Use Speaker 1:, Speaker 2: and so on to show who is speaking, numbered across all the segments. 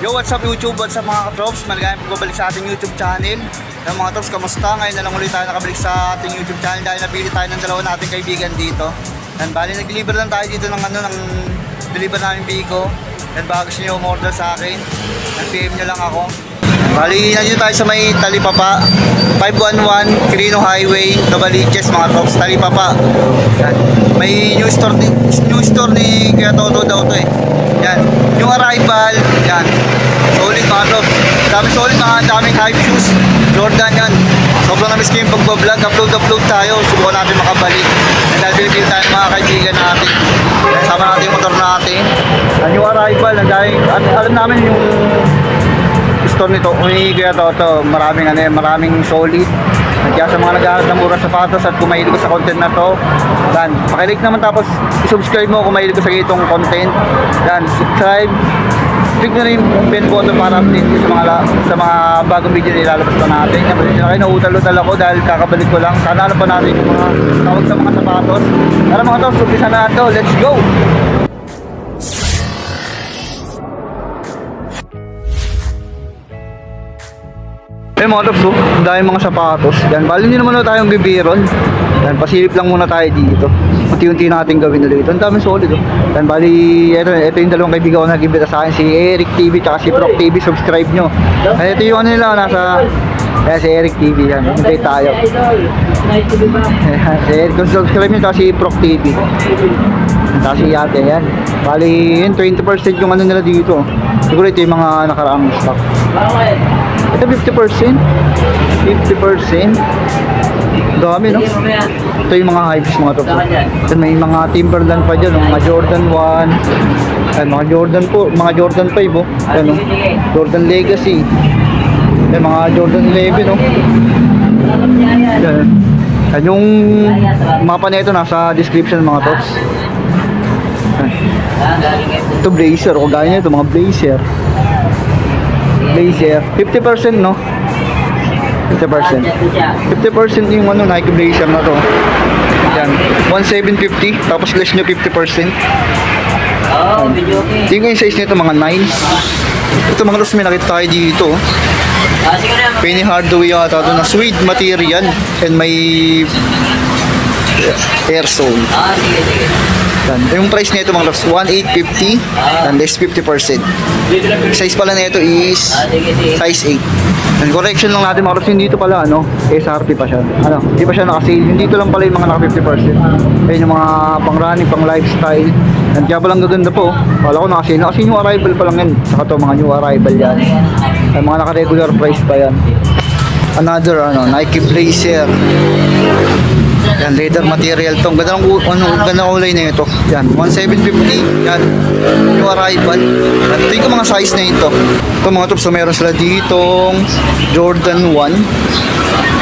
Speaker 1: Yo, what's up YouTube? What's up mga katrops? Maligayang pagbabalik sa ating YouTube channel. Yung mga katrops, kamusta? Ngayon na lang ulit tayo nakabalik sa ating YouTube channel dahil napili tayo ng dalawa nating kaibigan dito. Yan, bali nag-deliver lang tayo dito ng deliver namin Biko. Yan, baka gusto nyo umorder sa akin, PM nyo lang ako. Yan, bali nandito tayo sa may Talipapa 511 Quirino Highway, Novaliches mga katrops, Talipapa. Yan, may new store ni Kuya Toto daw to eh. Yan, yung arrival, yan. Solid mga top. Daming hype shoes. Jordan yan. Sobrang namiss ko yung pagbablog. Upload tayo. Subukan natin makabalik. And dahil pinipili tayo ng mga kaibigan natin. Yan, sama natin yung motor natin. Yan, yung arrival. Alam namin yung store nito. Kaya to, maraming solid. Kaya sa mga naghahanap ng murang sapatos at kung mahilig ko sa content na to, dan, pakilik naman tapos i-subscribe mo kung mahilig ko sa ganitong content. Dan, subscribe. Click na rin yung bell button para update ko sa mga bagong video na ilalabas pa natin. Yan, pasensya na kayo, nauutal-utal ako dahil kakabalik ko lang. Sana alam pa natin yung mga tawag sa mga sapatos. Tara mga to, umpisa na ito. Let's go! Eh mga tops, dahil mga sapatos. Yan, bali hindi naman na tayong bibiron. Yan, pasilip lang muna tayo dito. Unti-unti natin gawin ulit. Ang daming solid. Yan, bali, ito yung dalawang kaibigan ko na nag-imbita sa akin. Si Eric TV at si Proc TV. Subscribe nyo. Yan, ito yung ano nila, nasa... Yan, si Eric TV. Yan, invite tayo. Yan, si Eric, kung subscribe nyo, tapos si Proc TV. Tapos si Yate, yan. Bali, yun, 20% yung ano nila dito. Siguro ito yung mga nakaraang stock. Ito 50%. Dami, no? Ito yung mga hypes mga tops. Ito may mga Timberland pa dyan, mga Jordan 1. Ay, mga Jordan 5, oh. Ano? Jordan Legacy. Ay, mga Jordan 11, no? Yan. Yan yung mapa na ito nasa description mga tops. Ito blazer, o gaya nito mga blazer. 50%, no? 50% yung ano, Nike blazer na to. Yan, 1,750 tapos less nyo 50%. Tingnan yung size nito mga 9. Ito mga los, may nakita tayo dito. Penny Hardaway yata ito na suede material and may air sole. Yan. Yung price nito mga loves, 1,850 and less 50%. Size pala nito is size 8. And correction lang natin mga loves, dito pala ano, SRP pa siya. Ano, hindi pa siya naka-sale. Dito lang pala yung mga naka 50%. Ayun yung mga pang-running, pang-lifestyle. And kaya palang gaganda po. Kala ko naka-sale. Kasi new arrival pa lang yan. Saka to mga new arrival yan. Ay, mga naka-regular price pa yan. Another ano, Nike Blazer. Yan, leather material to. Ganda ng kulay na ito. Yan, 1,750. Yan, yung arrival. At ito yung mga size na ito. Ito mga tops, so meron sila ditong Jordan 1.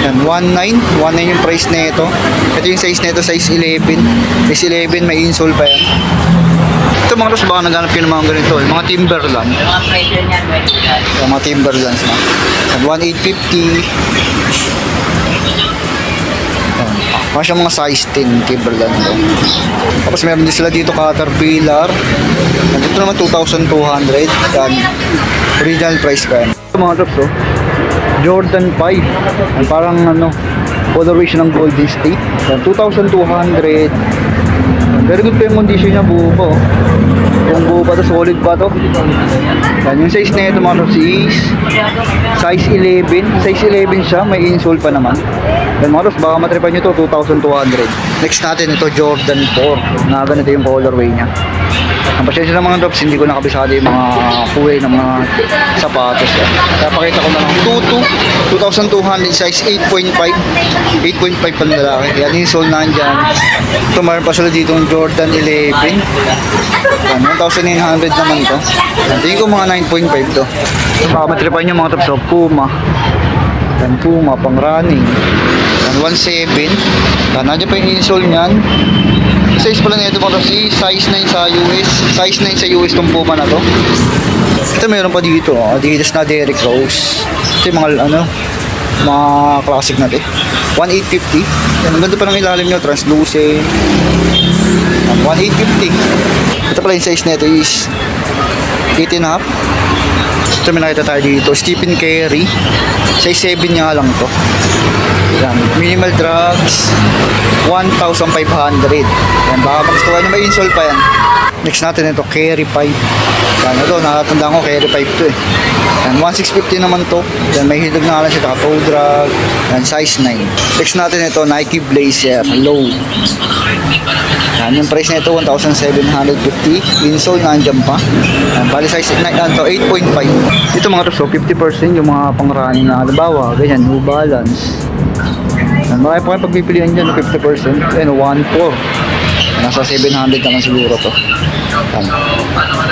Speaker 1: Yan, 19 yung price na ito. Ito yung size na ito, size 11. Size 11, may insole pa yan. Ito mga tops, baka naghanap yun ng mga ganito. Yung mga Timberland. Yung mga Timberlands na. Yan, 1,850. Mga mga size 10 Timberland to. Tapos meron din sila dito Caterpillar. Dito naman 2,200. Yan, original price pa yan. Ito mga tops, oh, Jordan 5. Yan, parang ano, colorway siya ng Golden State. Yan, 2,200. Very good pa yung condition niya, buo pa, oh. Yung buo pa to, solid pa to. Yan, yung size na ito mga tops is size 11. Size 11 siya, may insole pa naman. Yan mga tops, baka matripan nyo to, 2,200. Next natin, ito Jordan 4. Na ganito yung colorway niya. Ang pasensya ng mga tops, hindi ko nakabisado yung mga kulay ng mga sapatos. Kaya pakita ko na lang. 2,200, size 8.5. 8.5 pang lalaki. Yan yung sole na dyan. Ito mayroon pa sila dito yung Jordan 11. Yan, 1,900 naman to. Tingin ko mga 9.5 to. Baka matripan nyo mga tops, Puma. Yan, Puma, pang running. Yan, 1.7. Yan, nandiyan pa yung insole nyan. Size pala nito mga tops, size 9 sa US. Size 9 sa US tong Puma na to. Ito meron pa dito, Adidas na Derrick Rose. Ito yung mga ano, mga classic natin. 1,850. Yan, ang ganda pa ng ilalim nyo, translucent. 1,850. Ito pala yung size nito is 8.5. Ito may nakita tayo dito, Stephen Curry. Size 7 nga lang to. Yan. Minimal drugs, 1,500. Yan, baka magustuhan nyo, may insole pa yan. Next natin ito, Carry 5. Yan, ito, nakatandaan ko, Carry 5 to eh. Yan, 1,650 naman to. Yan, may hilag na lang siya, toe drag. Yan, size 9. Next natin ito, Nike Blazer, low. Yan, yung price na ito, 1,750. Insole, nandiyan pa. Yan, bali size 9, to 8.5. Ito mga to, so 50% yung mga pang-running na, halimbawa, ganyan, New Balance. Yan, marami pa kayo pagpipilian dyan, 50%. Yan, 1.4. Nasa 700 naman siguro to. Yan.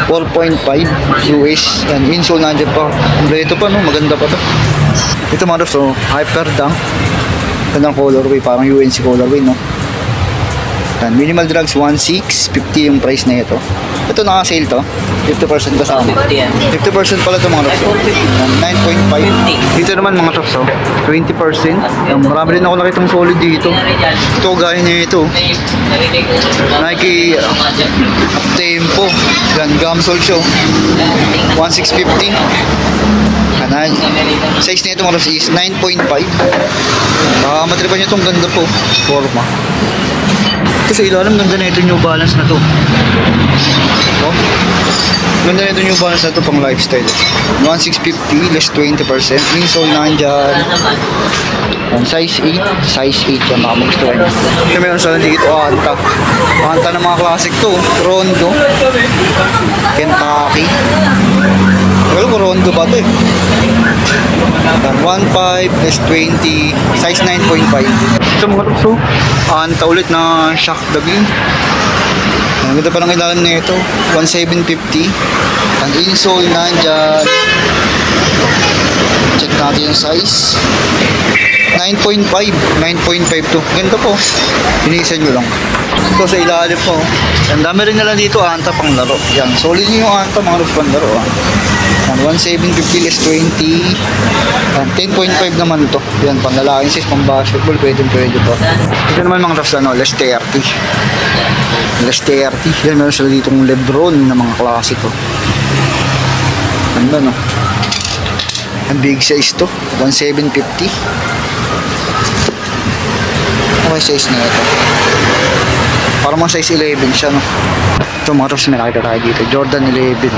Speaker 1: 4.5 US. Yan, insole nandiyan pa. Ito pa, no? Maganda pa to. Ito mga to, so Hyper Dunk. Gandang colorway, parang UNC colorway, no? Yan, minimal drugs 1,650 yung price na ito. Ito naka-sale to. 50% kasama. 50% pala ito mga tops. 9.5. Dito naman mga tops, 20%. Yan, marami rin ako nakitang solid dito. Ito gaya niya ito. Nike Tempo. Yan, Gamsol show. 1,650. Yan, size nito mga tops is 9.5. Matripan nyo itong ganda po. Forma. Ito sa ilalim, ganda na ito New Balance na to. Oh. Ganda na ito New Balance na to pang lifestyle. 1,650 less 20%. Insole nandyan. Size 8. Size 8 yan, baka magustuhan nyo. Ito meron sa dito, Anta. Anta ng mga classic to. Rondo. Kentucky. Well, Rondo ba ito eh? 1.5 less 20. Size 9.5. Ito mga kapso. Anta ulit na shock daging. Ang ganda pa ng ilalim na ito. 1,750. Ang insole nandyan. Check natin yung size. 9.5. 9.5 to. Ganda po. Pinisan nyo lang. Ito sa ilalim po. Ang dami rin nila dito. Anta pang laro. Yan. Solid nyo yung Anta mga roof pang laro. 1,750 less 20. 10.5 naman to. Yan, pang lalaking sis, pang basketball, pwede po. Ito naman mga refs, less 30. Less 30. Yan, meron sila ditong Lebron na mga klasiko. Ganda, no? Ang big size to. 1,750. Okay, size na ito. Parang mga size 11 siya, no? Ito mga refs, may nakita tayo dito. Jordan 11.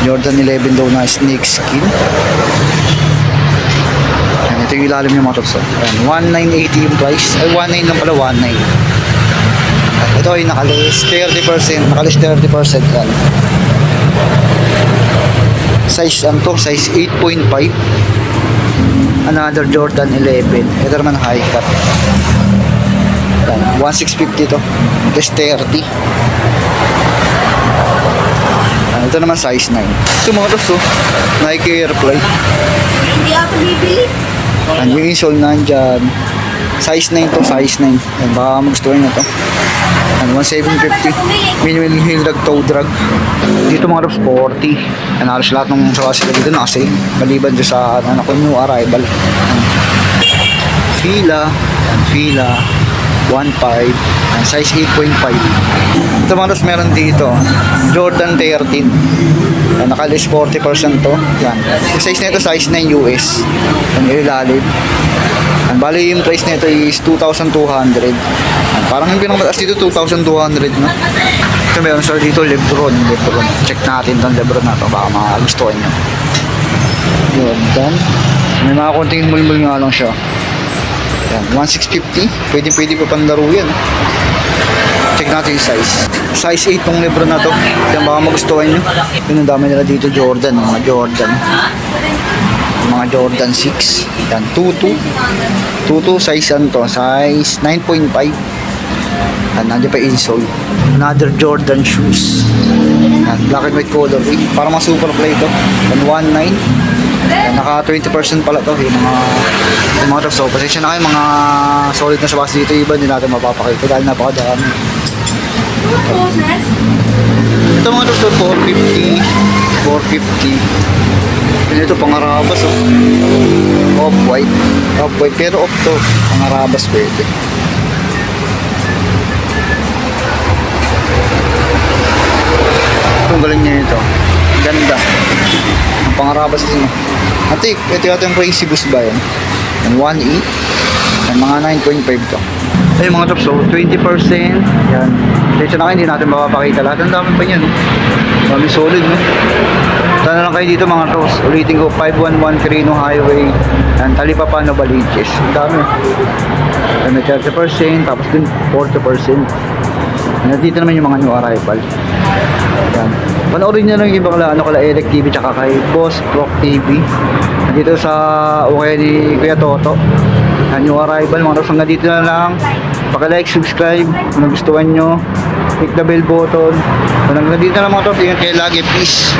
Speaker 1: Jordan 11 daw na snake skin. Yan, ito yung ilalim niya mga tops. 1,980 yung price. Ay, 1,900 lang pala, 1,900. Ito ay nakalis 30%. Nakalis 30% yan. Size ano to? Size 8.5. Another Jordan 11. Ito naman high cut. Yan, 1,650 to. Plus 30. Ito naman size 9. Ito mga tops, Nike Airfly.
Speaker 2: Hindi ako bibili.
Speaker 1: Yung insole nandyan. Size 9 to, size 9. Yan, baka magustuhan nyo to. 1,750. Minimal heel drag, toe drag. Dito mga tops, 40. Yan, halos lahat ng saka sila dito nakasale. Maliban dyan sa new arrival. Fila. Yan, Fila. 1.5. Size 8.5. Ito mga tops, meron dito Jordan 13. Nakalis 40% to. Yan. Yung size nito size 9 US. Yung ilalim. Bali yung price nito is 2,200. Parang yung pinamataas dito 2,200 no. Ito meron sila dito Lebron. Check natin tong Lebron na to, baka makagustuhan nyo. Yun, dan. May mga konting mulmul nga lang siya. Yan, 1,650. Pwede pa panlaro yan. Check natin yung size. Size 8 tong Lebron na to. Yan, baka magustuhan nyo. Yun, ang dami nila dito Jordan. Mga Jordan. Mga Jordan 6. Yan, 2.2 size ano to? Size 9.5. Yan, nandiyan pa insole. Another Jordan shoes. Yan, black and white color. Parang mga super play to. Yan, 1.9. Yan, naka 20% pala to. Yung mga to. So, pasensya na kayo. Mga solid na sabas dito. Iba din natin mapapakita dahil napakadami. Ito mga to, 450. 450. Ito pangarabas off-white pero off to pangarabas pwede. Itong galing niya ito, ganda. pangarabas kasi no. Ate, ito yata yung crazy boost ba yan? Yan, 1.8. Yan, mga 9.5 to. Ayun mga tops, so 20%. Yan. Dito na kayo, hindi natin mapapakita lahat. Ang dami pa yan. Dami solid, no? Sana lang kayo dito mga tops. Ulitin ko, 511 Quirino Highway. Yan, Talipapa, Novaliches. Ang dami. Yan, may 30%, tapos dun 40%. Nandito naman yung mga new arrival. Yan. Panoorin nyo lang yung ibang kala Eric TV tsaka kay Boss Rock TV. Nandito sa okay ni Kuya Toto. Yan yung arrival. Mga tops, hanggang dito na lang. Paka-like, subscribe kung nagustuhan nyo. Click the bell button. Hanggang dito na lang mga tops. Ingat kayo lagi. Peace.